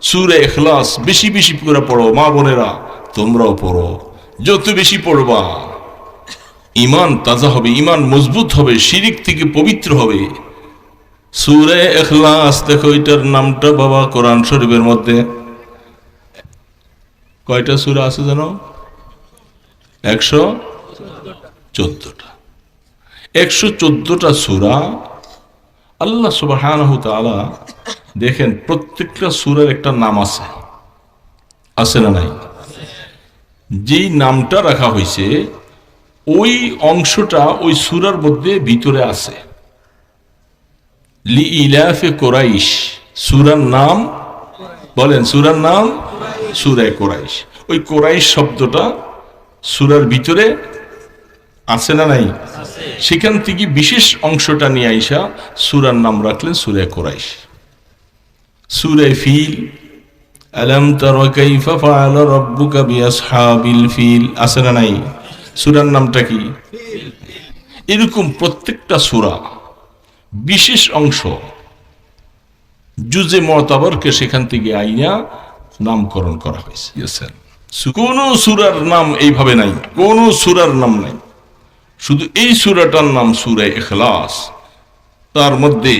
সূরা ইখলাস বেশি বেশি করে পড়ো, মা বোনেরা তোমরাও পড়ো। যত বেশি পড়বা ঈমান তাজা হবে, ঈমান মজবুত হবে, শিরিক থেকে পবিত্র হবে। সূরা ইখলাস দেখো, এটার নামটা বাবা কোরআন শরীফের মধ্যে কয়টা সূরা আছে জানো? 114টা। 114টা সূরা। আল্লাহ সুবহানাহু ওয়া তাআলা দেখেন প্রত্যেকটা সূরার একটা নাম আছে, আছে না নাই? যেই নামটা রাখা হয়েছে ওই অংশটা ওই সূরার মধ্যে ভিতরে আছে। লিইলাফে কুরাইশ সূরার নাম, বলেন সূরার নাম সূরা কুরাইশ। ওই কুরাইশ শব্দটা সূরার ভিতরে আছে না নাই? সেখান থেকে বিশেষ অংশটা নিয়ে আইসা সূরার নাম রাখলেন সূরা কুরাইশ। সূরা ফিল, আলাম তারা কাইফা ফাআলা রাব্বুকা বিআসহাবিল ফিল, আছে না নাই? সূরার নামটা কি? এরকম প্রত্যেকটা সূরা বিশেষ অংশ জুজে মুতাবারকে সেখান থেকে আইনা নামকরণ করা হয়েছে। কোন সূরার নাম এইভাবে নাই, কোন সূরার নাম নাই, শুধু এই সূরাটার নাম সূরা ইখলাস। তার মধ্যে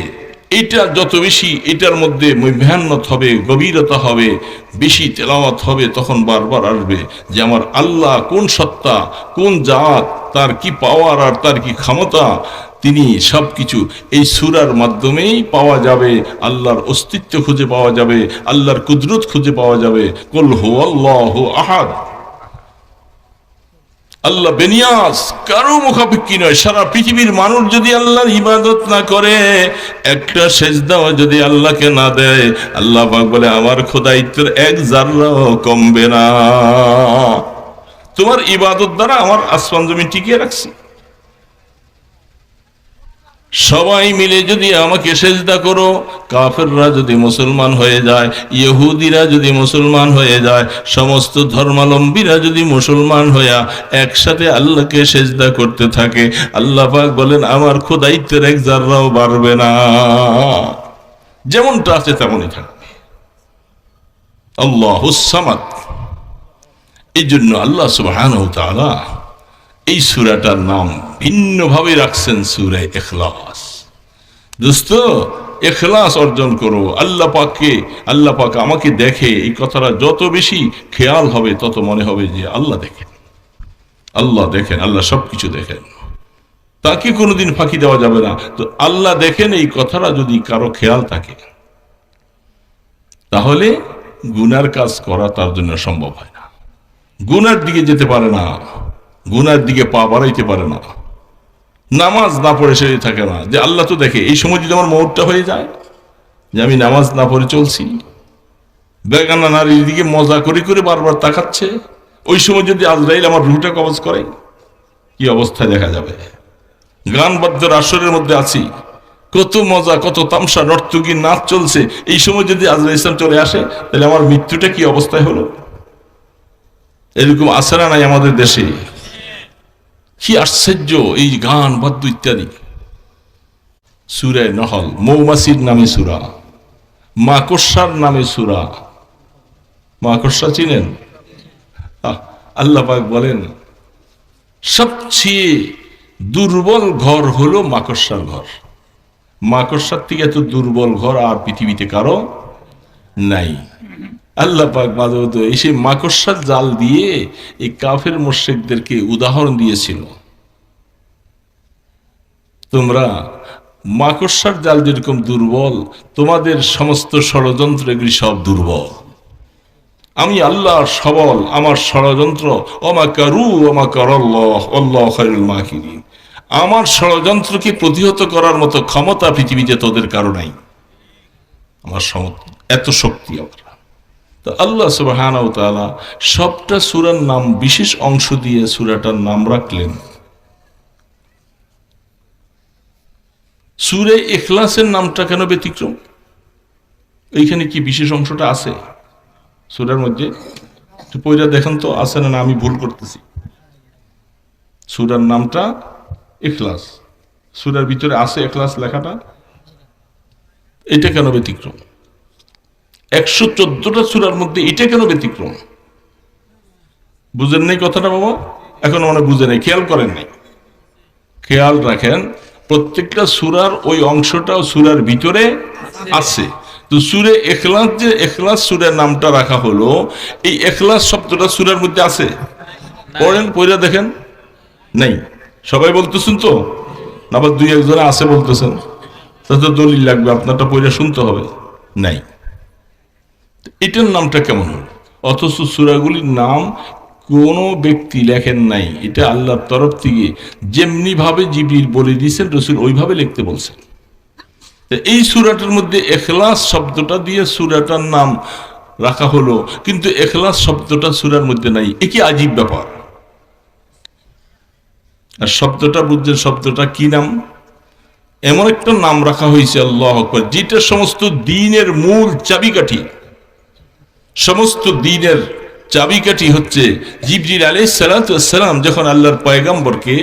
এটা যত বেশি এটার মধ্যে মেহনত হবে, গভীরতা হবে, বেশি তেলাওয়াত হবে, তখন বারবার আসবে যে আমার আল্লাহ কোন সত্তা, কোন জাত, তার কি পাওয়ার আর তার কি ক্ষমতা, তিনি সবকিছু এই সূরার মাধ্যমেই পাওয়া যাবে। আল্লাহর অস্তিত্ব খুঁজে পাওয়া যাবে, আল্লাহর কুদরত খুঁজে পাওয়া যাবে। কুল হুয়াল্লাহু আহাদ, আল্লাহ বেনিয়াস, কারো মুখাপেক্ষী নয়। সারা পৃথিবীর মানুষ যদি আল্লাহর ইবাদত না করে, একটা সেজদাও যদি আল্লাহকে না দেয়, আল্লাহ পাক বলে আমার খোদাইত্বের এক জাররাও কমবে না। তোমার ইবাদত দ্বারা আমার আসমান জমিন টিকিয়ে রাখছি। সবাই মিলে যদি আমাকে সেজদা করো, কাফেররা যদি মুসলমান হয়ে যায়, ইহুদিরা যদি মুসলমান হয়ে যায়, সমস্ত ধর্মাবলম্বীরা যদি মুসলমান হইয়া একসাথে আল্লাহকে সেজদা করতে থাকে, আল্লাহ পাক বলেন আমার খোদাইত্বের এক জাররাও বাড়বে না, যেমনটা আছে তেমনই থাকবে। আল্লাহুস সামাদ। এই জন্য আল্লাহ সুবহানাহু ওয়া তাআলা এই সূরাটার নাম ভিন্নভাবে রাখছেন সূরা ইখলাস। দোস্ত, ইখলাস অর্জন করো। আল্লাহ পাক আমাকে দেখে, এই কথাটা যত বেশি খেয়াল হবে তত মনে হবে যে আল্লাহ দেখেন, আল্লাহ দেখেন, আল্লাহ সবকিছু দেখেন, তাকে কোনোদিন ফাঁকি দেওয়া যাবে না। তো আল্লাহ দেখেন এই কথাটা যদি কারো খেয়াল থাকে, তাহলে গুনার কাজ করা তার জন্য সম্ভব হয় না, গুনার দিকে যেতে পারে না, গুনার দিকে পা বাড়াইতে পারে না, নামাজ না পড়ে সে থাকে না যে আল্লাহ তো দেখে। এই সময় যদি আমার মৌতটা হয়ে যায় যে আমি নামাজ না পড়ে চলছি, বেগানা নারীর দিকে মজা করে করে বারবার তাকাচ্ছে, ওই সময় যদি আজরাইল আমার রুহটা কবজ করে, কি অবস্থা দেখা যাবে? গান বাদ্যের আসরের মধ্যে আছি, কত মজা, কত তামসা, নর্তকী নাচ চলছে, এই সময় যদি আজরাইল ইসলাম চলে আসে, তাহলে আমার মৃত্যুটা কি অবস্থায় হলো? এরকম আছে না নাই আমাদের দেশে? কি আশ্চর্য এই গান বাদ্য ইত্যাদি। সূরা নহল, মৌমাছির নামে সূরা, মাকড়সার নামে সূরা। মাকড়সা চিনেন? আল্লাহ পাক বলেন সবচেয়ে দুর্বল ঘর হলো মাকড়সার ঘর। মাকড়সার থেকে এত দুর্বল ঘর আর পৃথিবীতে কারো নাই। আল্লাহ পাক মাঝে এসে মাকড়সার জাল দিয়ে এই কাফের মুশরিকদেরকে উদাহরণ দিয়েছিল, তোমরা মাকড়সার জাল যেরকম দুর্বল, তোমাদের সমস্ত ষড়যন্ত্র এগুলি সব দুর্বল। আমি আল্লাহ সবল, আমার ষড়যন্ত্র ওমাকারু ওমাকারাল্লাহ আল্লাহু খায়রুল মাকিরিন, আমার ষড়যন্ত্রকে প্রতিহত করার মতো ক্ষমতা পৃথিবীতে তোদের কারো নাই। আমার এত শক্তি আমার। তো আল্লাহ সুবহানাহু ওয়া তাআলা সবটা সূরার নাম বিশেষ অংশ দিয়ে সূরাটার নাম রাখলেন। সূরা ইখলাসের নামটা কেন ব্যতিক্রম? এইখানে কি বিশেষ অংশটা আছে সূরার মধ্যে? একটু পয়রা দেখেন তো আছে না, আমি ভুল করতেছি? সূরার নামটা ইখলাস, সূরার ভিতরে আছে ইখলাস লেখাটা, এটা কেন ব্যতিক্রম? 114টা সূরার মধ্যে এটা কেন ব্যতিক্রম? বুঝেন নাই কথাটা বাবা? এখন মনে বুঝে নাই, খেয়াল করেন নাই। খেয়াল রাখেন, প্রত্যেকটা সূরার ওই অংশটাও সূরার ভিতরে আছে। তো সূরা ইখলাস, যে ইখলাস সূরার নামটা রাখা হলো, এই ইখলাস শব্দটা সূরার মধ্যে আছে? পড়েন, পড়ে দেখেন। নাই। সবাই বলতেছেন তো? না আবার দুই একজনে আছে বলতেছেন? তাতে দলিল লাগবে, আপনারটা পড়ে শুনতে হবে। নাই। এটার নামটা কেমন হল? অথচ সূরাগুলির নাম কোনো ব্যক্তি লেখেন নাই, এটা আল্লাহর তরফ থেকে যেমনি ভাবে জিবরিল বলে দিয়েছেন, রাসূল ওইভাবে লিখতে বলছেন। এই সূরাটার মধ্যে ইখলাস শব্দটা দিয়ে সূরাটার নাম রাখা হলো, কিন্তু ইখলাস শব্দটা সূরার মধ্যে নাই। এ কি আজীব ব্যাপার! আর শব্দটা বুঝছেন, শব্দটা কি নাম? এমন একটা নাম রাখা হয়েছে, আল্লাহু আকবার, যেটা সমস্ত দ্বীনের মূল চাবিকাঠি। সমস্ত দ্বীনের চাবিকাঠি হচ্ছে জিবরিল আলাইহিস সালাতু ওয়াস সালাম যখন আল্লাহর পয়গম্বরকে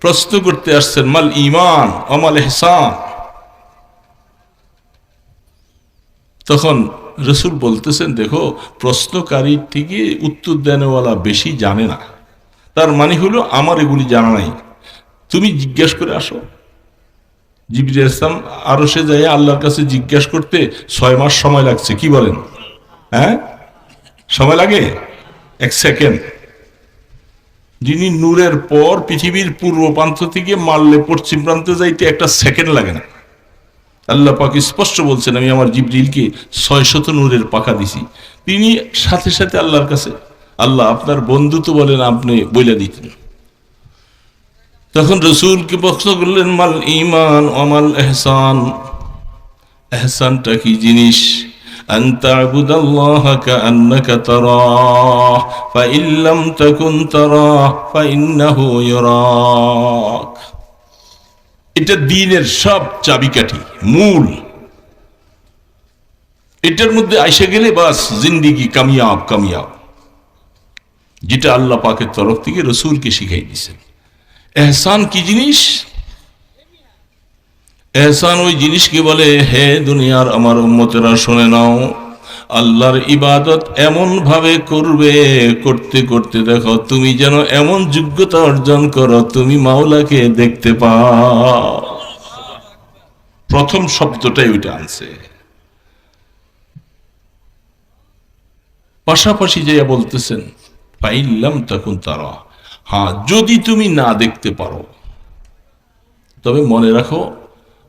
প্রশ্ন করতে আসছেন, মাল ঈমান ওয়া মাল ইহসান, তখন রাসূল বলতেছেন, দেখো, প্রশ্নকারীর থেকে উত্তর দেনেওয়ালা বেশি জানে না। তার মানে হলো আমার এগুলি জানা নাই, তুমি জিজ্ঞেস করে আসো। জিবরিল আলাইহিস সালাম আরশে যায় আল্লাহর কাছে জিজ্ঞেস করতে 6 মাস সময় লাগছে। কি বলেন? হ্যাঁ, সময় লাগে 1 সেকেন্ড। যিনি নূরের পর পৃথিবীর পূর্ব প্রান্ত থেকে মারলে পশ্চিম প্রান্তে যাইতে 1 সেকেন্ড লাগে না। আল্লাহ পাক স্পষ্ট বলছেন, আমি আমার জিবরিলকে 600 নূরের পাখা দিছি। তিনি সাথে সাথে আল্লাহর কাছে, আল্লাহ আপনার বন্ধু তো বলেন, আপনি বইলা দিতেন। তখন রাসূলকে প্রশ্ন করলেন, মাল ঈমান ওয়া মাল ইহসান, ইহসানটা কি জিনিস? আন তা'বুদাল্লাহা কাআন্নাকা তারাহ ফাইন লাম তাকুন তারাহ ফাইন্নাহু ইয়ারাক। এটা দ্বীনের সব চাবিকাঠি, মূল। এটার মধ্যে আইসা গেলে বাস জিন্দেগি কামিয়াব কামিয়াব, যেটা আল্লাহ পাকের তরফ থেকে রাসূলকে শিখাই দিয়েছেন। ইহসান কি জিনিস? ইহসান ওই জিনিসকে বলে, হে দুনিয়ার আমার উম্মতেরা শুনে নাও, আল্লাহর ইবাদত এমন ভাবে করবে, করতে করতে দেখো তুমি যেন এমন যোগ্যতা অর্জন করো তুমি মাওলাকে দেখতে পাও। প্রথম শব্দটাই ওইটা আনছে। পাশাপাশি যাইয়া বলতেছেন, ফাইন লাম তাকুন তারা, হ্যাঁ, যদি তুমি না দেখতে পারো তবে মনে রাখো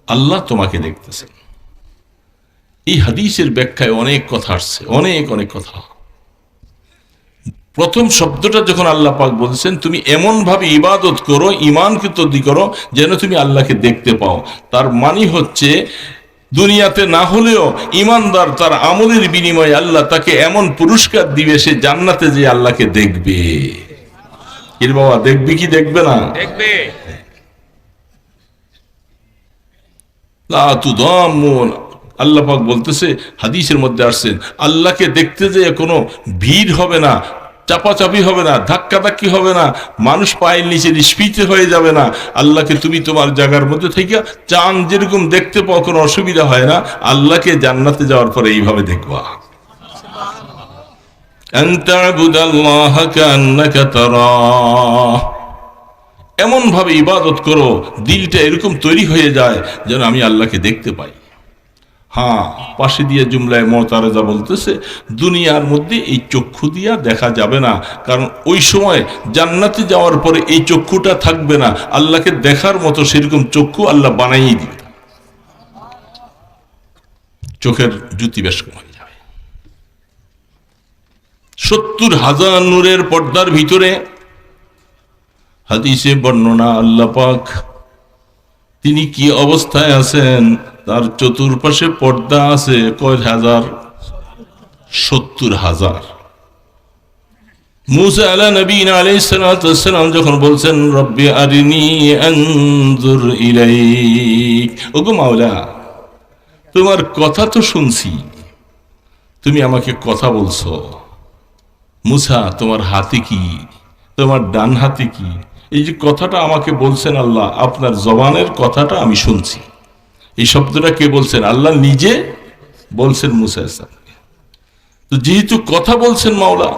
আল্লাহ তোমাকে দেখতেছেন। এই হাদিসের ব্যাখ্যায় অনেক কথা আসছে, অনেক অনেক কথা। প্রথম শব্দটা যখন আল্লাহ পাক বলছেন, তুমি এমন ভাবে ইবাদত করো, ঈমানকে তৈরি করো যেন তুমি আল্লাহকে দেখতে পাও, তার মানে হচ্ছে দুনিয়াতে না হলেও ঈমানদার তার আমলের বিনিময়ে আল্লাহ তাকে এমন পুরস্কার দিবে, সে জান্নাতে যে আল্লাহকে দেখবে। এর বাবা দেখবে কি দেখবে না? দেখবে। লা তুদাম্মুন, আল্লাহ পাক বলতেছে, হাদিসের মধ্যে আসছেন, আল্লাহকে দেখতে যে কোনো ভিড় হবে না, চাপাচাপি হবে না, ধাক্কাধাক্কি হবে না, মানুষ পায়ের নিচে নিষ্পীত হয়ে যাবে না। আল্লাহকে তুমি তোমার জায়গার মধ্যে থেকে চাঁদ যেরকম দেখতে পাও, কোনো অসুবিধা হয় না। আল্লাহকে জান্নাতে যাওয়ার পরে এইভাবে দেখবা, আন তা'বুদাল্লাহা কাআন্নাকা তারাহ, এমন ভাবে ইবাদত করো দিলটা এরকম তৈরি হয়ে যায় যেন আমি আল্লাহকে দেখতে পাই। হ্যাঁ, পাশে দিয়ে জুমলায় মুতারাজা বলতেছে, দুনিয়ার মধ্যে এই চক্ষু দিয়া দেখা যাবে না, কারণ ওই সময় জান্নাতে যাওয়ার পরে এই চক্ষুটা থাকবে না, আল্লাহকে দেখার মতো সেরকম চক্ষু আল্লাহ বানাইয়ে দিবে, চোখের জ্যোতি বেশ কম হয়ে যাবে। 70,000 নূরের পর্দার ভিতরে হাদিসে বর্ণনা, আল্লাহ পাক তিনি কি অবস্থায় আছেন, তার চতুর্পাশে পর্দা আছে কয় হাজার? 70,000। মুসা আলা নবীনা আলাইহিস সালাতু ওয়াস সালাম যখন বলছেন, রব্বি আরিনি আনজুর ইলাইক, ওগো মাওলা তোমার কথা তো শুনছি, তুমি আমাকে কথা বলছো, মুসা তোমার হাতে কি, তোমার ডান হাতে কি, এই যে কথাটা আমাকে বলছেন আল্লাহ, আপনার জবানের কথাটা আমি শুনছি। এই শব্দটা কে বলছেন? আল্লাহ নিজে বলছেন মুসা আলাইহিস সালাম। তো যেহেতু কথা বলছেন মাওলা,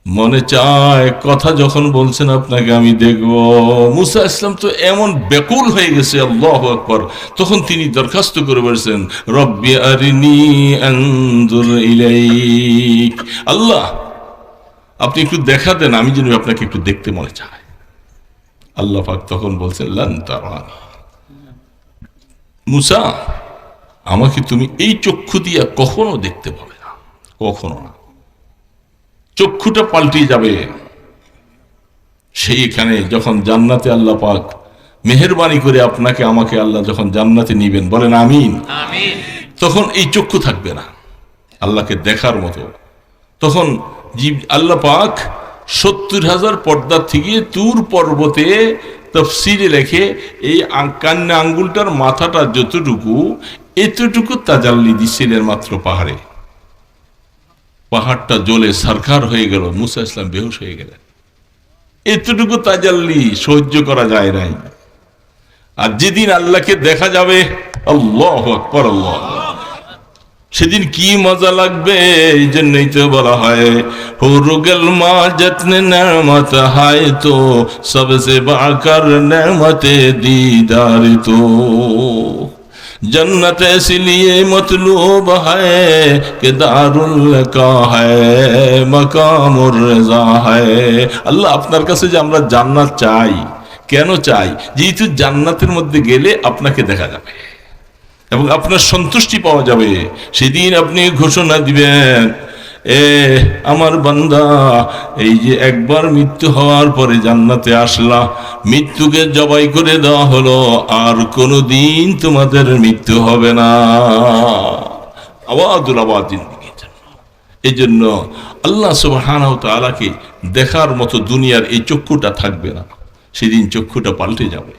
মনে চায় কথা যখন বলছেন আপনাকে আমি দেখব। মুসা ইসলাম তো এমন ব্যাকুল হয়ে গেছে, আল্লাহু আকবার, তখন তিনি দরখাস্ত করে বলছেন, রব্বি আরিনি আনজুর ইলাইক, আল্লাহ আপনি একটু দেখা দেন, আমি যেন আপনাকে একটু দেখতে মনে চায়। আল্লাহ পাক তখন বলছেন, লান তারানি, মুসা আমাকে তুমি এই চক্ষু দিয়া কখনো দেখতে পাবে না, কখনো না। চক্ষুটা পাল্টে যাবে। সেইখানে যখন জান্নাতে আল্লাহ পাক মেহেরবানি করে আপনাকে আমাকে আল্লাহ যখন জান্নাতে নিবেন, বলেন আমিন, তখন এই চক্ষু থাকবে না আল্লাহকে দেখার মতো। তখন আল্লাহ পাক 70,000 পর্দা থেকে তুর পর্বতে তাফসীরে লেখে, এই কান্না আঙ্গুলটার মাথাটা যতটুকু, এতটুকু তাজাল্লি দিছিলেন মাত্র পাহাড়ে। পাহাড়টা জ্বলে সারখার হয়ে গেল, মুসা ইসলাম বেহুশ হয়ে গেলেন। এতটুকু তাজাল্লি সহ্য করা যায় নাই। আর যেদিন আল্লাহকে দেখা যাবে, আল্লাহু আকবার, আল্লাহ, সেদিন কি মজা লাগবে। এই জন্যই তো বলা হয়, হুরুগল মা যতনে নেমত হায় তো সবসে বাকর নেমতে दीदार तो जन्नत इसलिए मतलूब है कि दारुल का है मकामुर रज़ा है। আল্লাহ আপনার কাছে যে আমরা জান্নাত চাই, কেন চাই? যেহেতু জান্নাতের মধ্যে গেলে আপনাকে দেখা যাবে এবং আপনার সন্তুষ্টি পাওয়া যাবে। সেদিন আপনি ঘোষণা দিবেন, এ আমার বান্দা, এই যে একবার মৃত্যু হওয়ার পরে জান্নাতে আসলা, মৃত্যুকে জবাই করে দেওয়া হলো, আর কোনোদিন তোমাদের মৃত্যু হবে না। আবাদুল আবাদ জিন্দেগির জন্য। এই জন্য আল্লাহ সুবহানাহু ওয়া তাআলাকে দেখার মতো দুনিয়ার এই চক্ষুটা থাকবে না, সেদিন চক্ষুটা পাল্টে যাবে।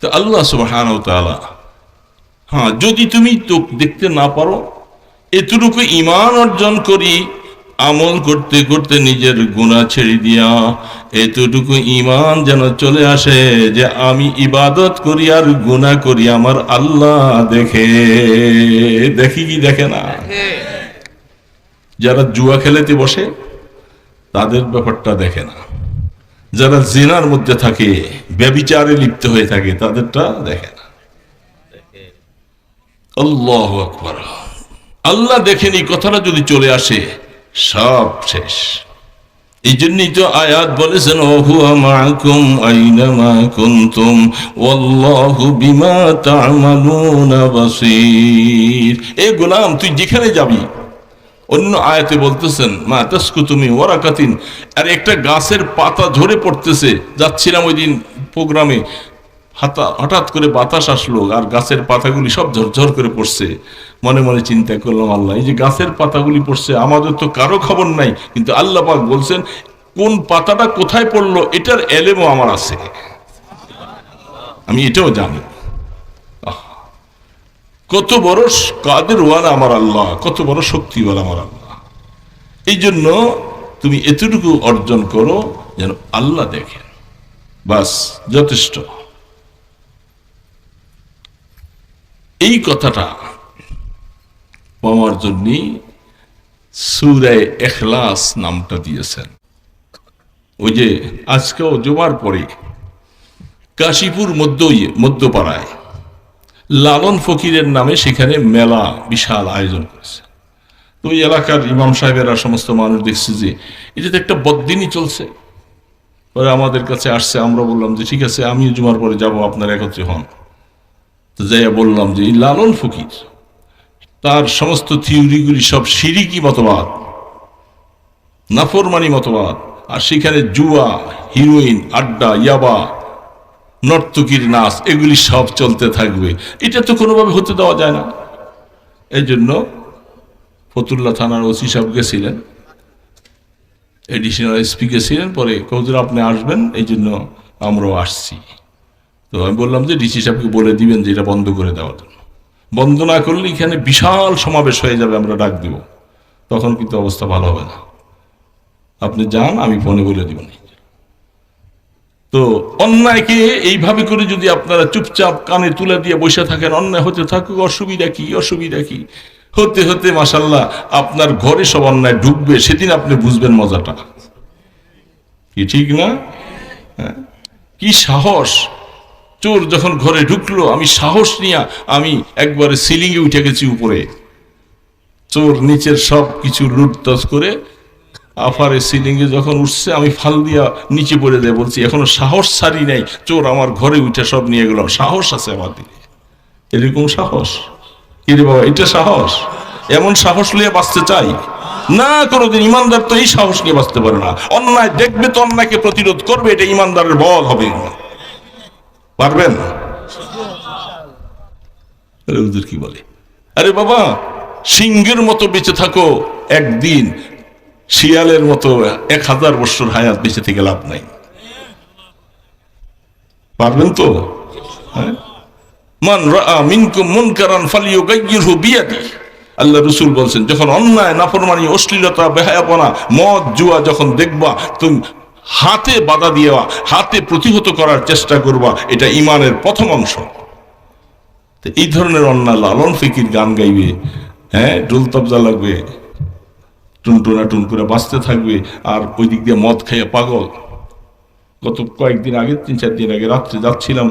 তো আল্লাহ সুবহানাহু ওয়া তাআলা, হ্যাঁ, যদি তুমি চোখ দেখতে না পারো, এতটুকু ঈমান অর্জন করি, আমল করতে করতে নিজের গুনাহ ছেড়ে দিয়া এতটুকু ঈমান যেন চলে আসে যে আমি ইবাদত করি আর গুনাহ করি, আমার আল্লাহ দেখে। দেখি কি দেখে না? যারা জুয়া খেলাতে বসে তাদের ব্যাপারটা দেখে না, যারা জিনার মধ্যে থাকে, ব্যভিচারে লিপ্ত হয়ে থাকে, তাদেরটা দেখে না। আল্লাহু আকবার। আল্লাহ দেখেন, এই কথাটা যদি চলে আসে, সব শেষ। এই জন্যই তো আয়াত বলেছেন, ওহুয়া মাআকুম আইনামা কুনতুম ওয়াল্লাহু বিমা তা'মালুনা বাসীর। এ গোলাম, তুই যেখানে যাবি, অন্য আয়াতে বলতেছেন, মা তাসকুতু মিন ওয়ারাকাতিন, আর একটা গাছের পাতা ঝরে পড়তেছে। যাচ্ছিলাম ওই দিন প্রোগ্রামে, হঠাৎ করে বাতাস আসলো আর গাছের পাতাগুলি সব ঝরঝর করে পড়ছে। মনে মনে চিন্তা করলাম, আল্লাহ, এই যে গাছের পাতাগুলি পড়ছে, আমাদের তো কারো খবর নাই, কিন্তু আল্লাহ পাক বলছেন কোন পাতাটা কোথায় পড়লো এটার এলেমও আমার আছে, আমি এটাও জানি। কত বড় কাদের ওয়ালা আমার আল্লাহ, কত বড় শক্তিওয়ালা আমার আল্লাহ। এই জন্য তুমি এতটুকু অর্জন করো যেন আল্লাহ দেখেন, বাস যথেষ্ট। এই কথাটা পাওয়ার জন্য সূরা ইখলাস নামটা দিয়েছেন। ওই যে আজকেও জুমার পরে কাশীপুর মধ্যপাড়ায় লালন ফকিরের নামে সেখানে মেলা বিশাল আয়োজন করেছে। তো ওই এলাকার ইমাম সাহেবেরা সমস্ত মানুষ দেখছে যে এটাতে একটা বদ্দিনই চলছে। পরে আমাদের কাছে আসছে, আমরা বললাম যে ঠিক আছে, আমিও জুমার পরে যাব, আপনারা একত্রে হন। তো যাইয়া বললাম যে এই লালন ফকির, তার সমস্ত থিওরিগুলি সব শিরিকি মতবাদ, নাফরমানি মতবাদ, আর সেখানে জুয়া, হিরোইন, আড্ডা, ইয়াবা, নর্তকীর নাচ, এগুলি সব চলতে থাকবে। এটা তো কোনোভাবে হতে দেওয়া যায় না। এই জন্য ফতুল্লা থানার ওসি সাহেব গেছিলেন, এডিশনাল এসপি গেছিলেন, পরে হুজুর আপনি আসবেন, এই জন্য আমরাও আসছি। তো আমি বললাম যে ডিসি সাহেবকে বলে দিবেন যে এটা বন্ধ করে দেওয়ার জন্য। বন্ধ না করলে এখানে বিশাল সমাবেশ হয়ে যাবে, আমরা ডাক দিব, তখন কিন্তু অবস্থা ভালো হবে না। আপনি যান, আমি ফোনে বলে দিব। তো অন্যায়কে এইভাবে করে যদি আপনারা চুপচাপ কানে তুলে দিয়ে বসে থাকেন, অন্যায় হতে থাকুক, অসুবিধা কি, অসুবিধা কি? হতে হতে মাশাআল্লাহ আপনার ঘরে সব অন্যায় ঢুকবে, সেদিন আপনি বুঝবেন মজাটা কি, ঠিক না? হ্যাঁ, কি সাহস! চোর যখন ঘরে ঢুকলো, আমি সাহস নিয়ে আমি একবারে সিলিংয়ে উঠে গেছি উপরে। চোর নিচের সব কিছু লুটতস করে আফারে সিলিংয়ে যখন উঠছে, আমি ফাল দিয়া নিচে পড়ে যায়, বলছি এখনো সাহস ছাড়ি নাই, চোর আমার ঘরে উঠে সব নিয়ে গেল, সাহস আছে আমার দিকে? এরকম সাহস কি রে বাবা, এটা সাহস? এমন সাহস নিয়ে বাঁচতে চাই না কোনোদিন। ইমানদার তো এই সাহস নিয়ে বাঁচতে পারে না। অন্যায় দেখবে তো অন্যায়কে প্রতিরোধ করবে, এটা ইমানদারের বল হবে। পারবেন? কি বলে, আরে বাবা সিংহের মতো বেঁচে থাকো, একদিন শিয়ালের মতো 1000 বছর হায়াত বেঁচে থেকে লাভ নাই। পারবেন তো? মান রাআ মিনকুম মুনকারান ফালিয়ুগাইয়িরহু বিয়াদিহি। আল্লাহ রাসূল বলেন, যখন অন্যায়, নাফরমানি, অশ্লীলতা, বেহায়াপনা, মদ, জুয়া যখন দেখবা, তুমি হাতে বাধা দেওয়া, হাতে প্রতিহত করার চেষ্টা করবা, এটা ঈমানের প্রথম অংশ। তো এই ধরনের অন্যায় লালন ফিকির গান গাইবে, হ্যাঁ, ঢোল তবজা লাগবে, টুনটুনা টুন করে বাঁচতে থাকবে, আর ওই দিক দিয়ে মদ খাইয়া পাগল। গত কয়েকদিন আগে, 3-4 দিন আগে রাত্রে যাচ্ছিলাম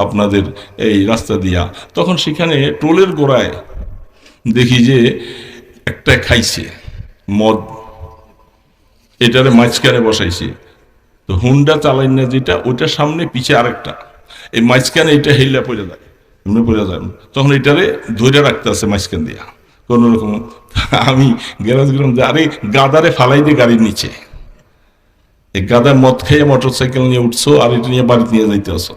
আপনাদের এই রাস্তা দিয়া, তখন সেখানে টোলের গোড়ায় দেখি যে একটা খাইছে মদ, এটারে মাঝখানে বসাইছে। তো হুন্ডা চালাই না যেটা, ওইটার সামনে পিছে আরেকটা, এই মাঝখানে এটা হেল্লা পড়ে যায়, এমনি পড়ে যায়। তখন এটারে ধরে রাখতে আছে মাঝখান দিয়া কোন রকম। আমি গ্যারাজ গেলাম যে আরে গাদারে ফালাই দিয়ে গাড়ির নিচে, এই গাদার মদ খেয়ে মোটর সাইকেল নিয়ে উঠছো, আর এটা নিয়ে বাড়িতে নিয়ে যাইতে আসো।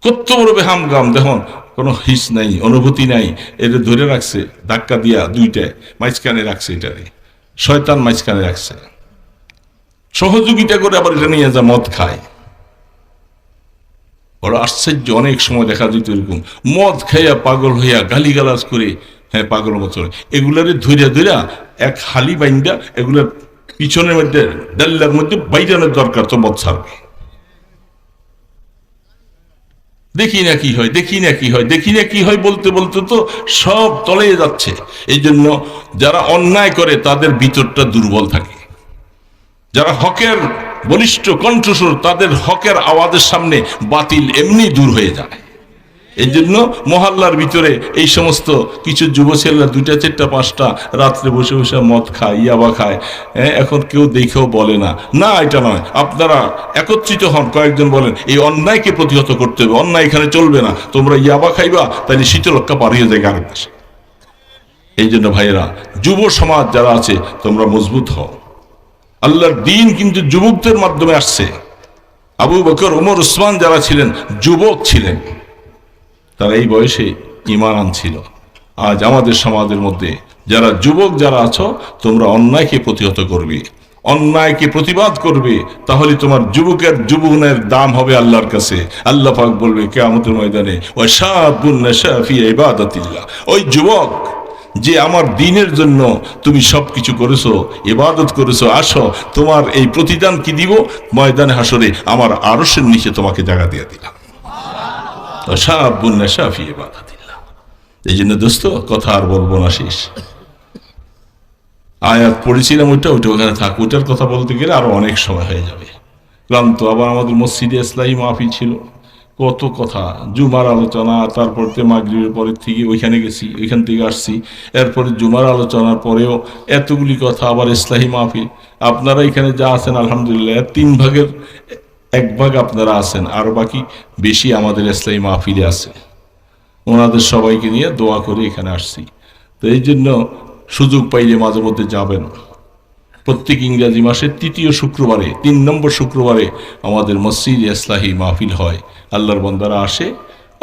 কত বড় বেহাম গাম দেখুন, কোনো হিস নাই, অনুভূতি নাই। এটা ধরে রাখছে ধাক্কা দিয়া, দুইটায় মাঝখানে রাখছে, এটারে শয়তান মাঝখানে রাখছে, সহযোগিতা করে আবার এটা নিয়ে যা মদ খায়। বড় আশ্চর্য, অনেক সময় দেখা যেত এরকম মদ খাইয়া পাগল হইয়া গালিগালাজ করে, হ্যাঁ পাগল মতো, এগুলারে ধৈরা ধৈরা এক হালি বাইন্দা এগুলার পিছনের মধ্যে ডাল্লার মধ্যে বাইরানোর দরকার, তো মদ ছাড়বে। দেখি না কি হয়, দেখি না কি হয়, দেখি না কি হয় বলতে বলতে তো সব তলে যাচ্ছে। এই জন্য যারা অন্যায় করে তাদের ভিতরটা দুর্বল থাকে, যারা হকের বলিষ্ঠ কণ্ঠস্বর, তাদের হকের আওয়াজের সামনে বাতিল এমনি দূর হয়ে যায়। এই জন্য মহল্লার ভিতরে এই সমস্ত কিছু যুব ছেলেরা 2টা 4টা 5টা রাত্রে বসে বসে মদ খায়, ইয়াবা খায়, এখন কেউ দেখেও বলে না, না এটা নয়। আপনারা একত্রিত হন, কয়েকজন বলেন এই অন্যায়কে প্রতিহত করতে হবে, অন্যায় এখানে চলবে না, তোমরা ইয়াবা খাইবা, তাহলে শীতলক্ষা পারিয়ে যায় আরেক দেশে। এই জন্য ভাইয়েরা, যুব সমাজ যারা আছে, তোমরা মজবুত হও। আল্লাহর দ্বীন কিন্তু যুবকদের মাধ্যমে আসছে। আবু বকর, ওমর, উসমান যারা ছিলেন যুবক ছিলেন, তারা এই বয়সে ঈমান আনছিল। আজ আমাদের সমাজের মধ্যে যারা যুবক যারা আছো, তোমরা অন্যায়কে প্রতিহত করবে, অন্যায়কে প্রতিবাদ করবে, তাহলে তোমার যুবকের দাম হবে আল্লাহর কাছে। আল্লাহ পাক বলবে কিয়ামতের ময়দানে, ওয়া শাবুন নাশা ফি ইবাদাতিল্লাহ, ওই যুবক যে আমার দ্বীনের জন্য তুমি সবকিছু করেছো, ইবাদত করেছো, আসো তোমার এই প্রতিদান কি দিব, ময়দানে হাসরে আমার আরশের নিচে তোমাকে জায়গা দিয়ে দিলাম। এই জন্য দোস্ত, কথা আর বলবো না, শেষ। আয়াত পড়েছিলাম, ওইটা ওখানে থাক, ওইটার কথা বলতে গেলে আরো অনেক সময় হয়ে যাবে, ক্লান্ত। আবার আমাদের মসজিদে ইসলাহি মাহফিল ছিল, কত কথা, জুমার আলোচনা, তারপর মাগরিবের পরের থেকে ওইখানে গেছি, ওইখান থেকে আসছি, এরপরে জুমার আলোচনার পরেও এতগুলি কথা, আবার ইসলাহি মাহফিল। আপনারা এখানে যা আছেন আলহামদুলিল্লাহ, 3 ভাগের 1 ভাগ আপনারা আছেন, আর বাকি বেশি আমাদের ইসলাহি মাহফিলে আছে। ওনাদের সবাইকে নিয়ে দোয়া করে এখানে আসছি। তো এই জন্য সুযোগ পাইলে মাঝে মধ্যে যাবেন। প্রত্যেক ইংরাজি মাসের 3য় শুক্রবারে, 3 নম্বর শুক্রবারে আমাদের মসজিদ ইসলাহি মাহফিল হয়। আল্লাহর বান্দারা আসে,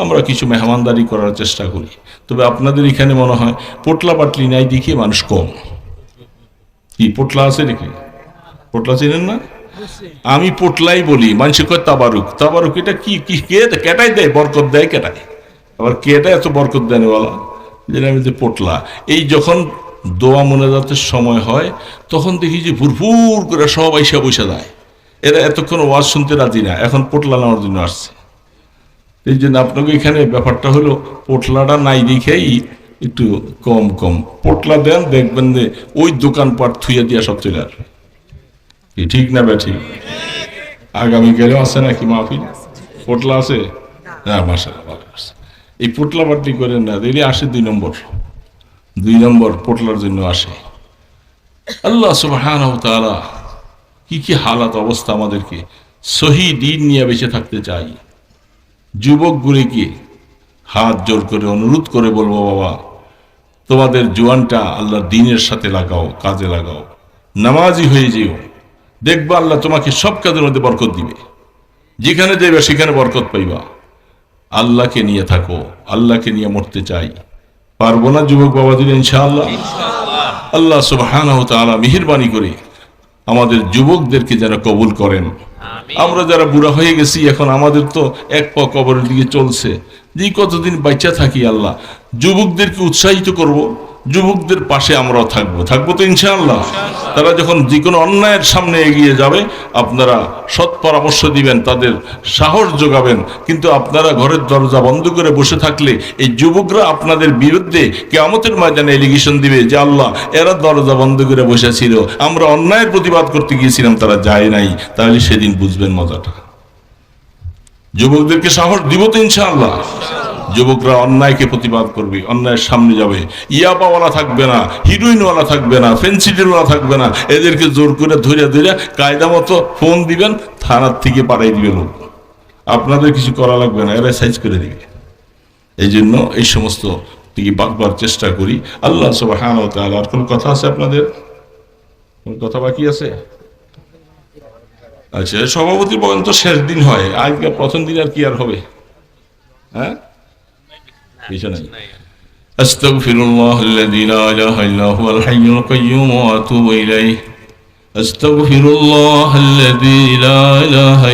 আমরা কিছু মেহমানদারি করার চেষ্টা করি। তবে আপনাদের এখানে মনে হয় পোটলা পাটলি নাই দেখে মানুষ কম। কি পোটলা আছে নাকি? পোটলা চেনেন না? আমি পোটলাই বলি, মানুষ কয় তাবারুক। তাবারুক এটা কি? কেটাই দেয়, বরকত দেয় কেটায়, আবার কেটা এত বরকত দেয় বলা, যেন আমি যে পোটলা। এই যখন দোয়া মোনাজাতের সময় হয়, তখন দেখি যে ভুরভুর করে সব আইসা বসে যায়। এরা এতক্ষণ ওয়াজ শুনতে রাজি না, এখন পোটলা নেওয়ার জন্য আসছে। এই জন্য আপনাকে এখানে ব্যাপারটা হলো, পোটলাটা নাই দেখেই একটু কম কম পোটলা দেন, দেখবেন যে ওই দোকানপাট থুইয়া দিয়া সব চলে আসবে। কি ঠিক না ব্যাঠি? আগামীকালেও আছে নাকি মাহফিল? পোটলা আছে? হ্যাঁ, মাশাআল্লাহ। এই পোটলা পাটি করেন না, দিলে আসে 2 নম্বর পোটলার জন্য আসে। আল্লাহ সুবহানাহু ওয়া তাআলা কি কি হালাত অবস্থা, আমাদেরকে সহি দিন নিয়ে বেঁচে থাকতে চাই। যুবকগুলিকে হাত জোর করে অনুরোধ করে বলবো, বাবা তোমাদের জোয়ানটা আল্লাহর দ্বীনের সাথে লাগাও, কাজে লাগাও, নামাজি হয়ে যেও, দেখবা আল্লাহ তোমাকে সব কাজের মধ্যে বরকত দিবে। যেখানে যাইবা সেখানে বরকত পাইবা। আল্লাহকে নিয়ে থাকো, আল্লাহকে নিয়ে মরতে চাই। পারবো না যুবক বাবাদের? ইনশাআল্লাহ। আল্লাহ সুবহানাহু ওয়া তাআলা মেহেরবানি করে আমাদের যুবকদেরকে যেন কবুল করেন। আমরা যারা বুড়া হয়ে গেছি এখন, আমাদের তো এক পা কবরের দিকে চলছে, যে কতদিন বাচ্চা থাকি, আল্লাহ যুবকদেরকে উৎসাহিত করব, যুবকদের পাশে আমরাও থাকবো তো ইনশাআল্লাহ। তারা যখন যে কোনো অন্যায়ের সামনে এগিয়ে যাবে, আপনারা সৎ পরামর্শ দিবেন, তাদের সাহস যোগাবেন। কিন্তু আপনারা ঘরের দরজা বন্ধ করে বসে থাকলে এই যুবকরা আপনাদের বিরুদ্ধে কিয়ামতের ময়দানে এলিগেশন দিবে যে আল্লাহ এরা দরজা বন্ধ করে বসেছিল, আমরা অন্যায়ের প্রতিবাদ করতে গিয়েছিলাম, তারা যায় নাই। তাহলে সেদিন বুঝবেন মজাটা। যুবকদেরকে সাহস দিব তো ইনশাআল্লাহ। যুবকরা অন্যায়কে প্রতিবাদ করবে, অন্যায়ের সামনে যাবে। ইয়াবাওয়ালা থাকবে না, হিরোইনওয়ালা থাকবে না, ফেন্সিডিলওয়ালা থাকবে না। এদেরকে জোর করে ধরে কায়দা মতো ফোন দিবেন, থানার থেকে পাঠাই দিবে লোক। আপনাদের কিছু করা লাগবে না, এরা সাইজ করে দিবে। এই জন্য এই সমস্ত দিকে বাঁকবার চেষ্টা করি। আল্লাহ সুবহানাহু ওয়া তাআলা। আর কোন কথা আছে আপনাদের? কোন কথা বাকি আছে? আচ্ছা, সভাপতি বলেন তো শেষ দিন হয়, আজকে প্রথম দিন আর কি আর হবে? হ্যাঁ, কিছু নাই। আস্তাগফিরুল্লাহাল্লাযী লা ইলাহা ইল্লা হুয়াল হাইয়ুল কাইয়্যুম ওয়া আতুবু ইলাইহি। আস্তাগফিরুল্লাহাল্লাযী লা ইলাহা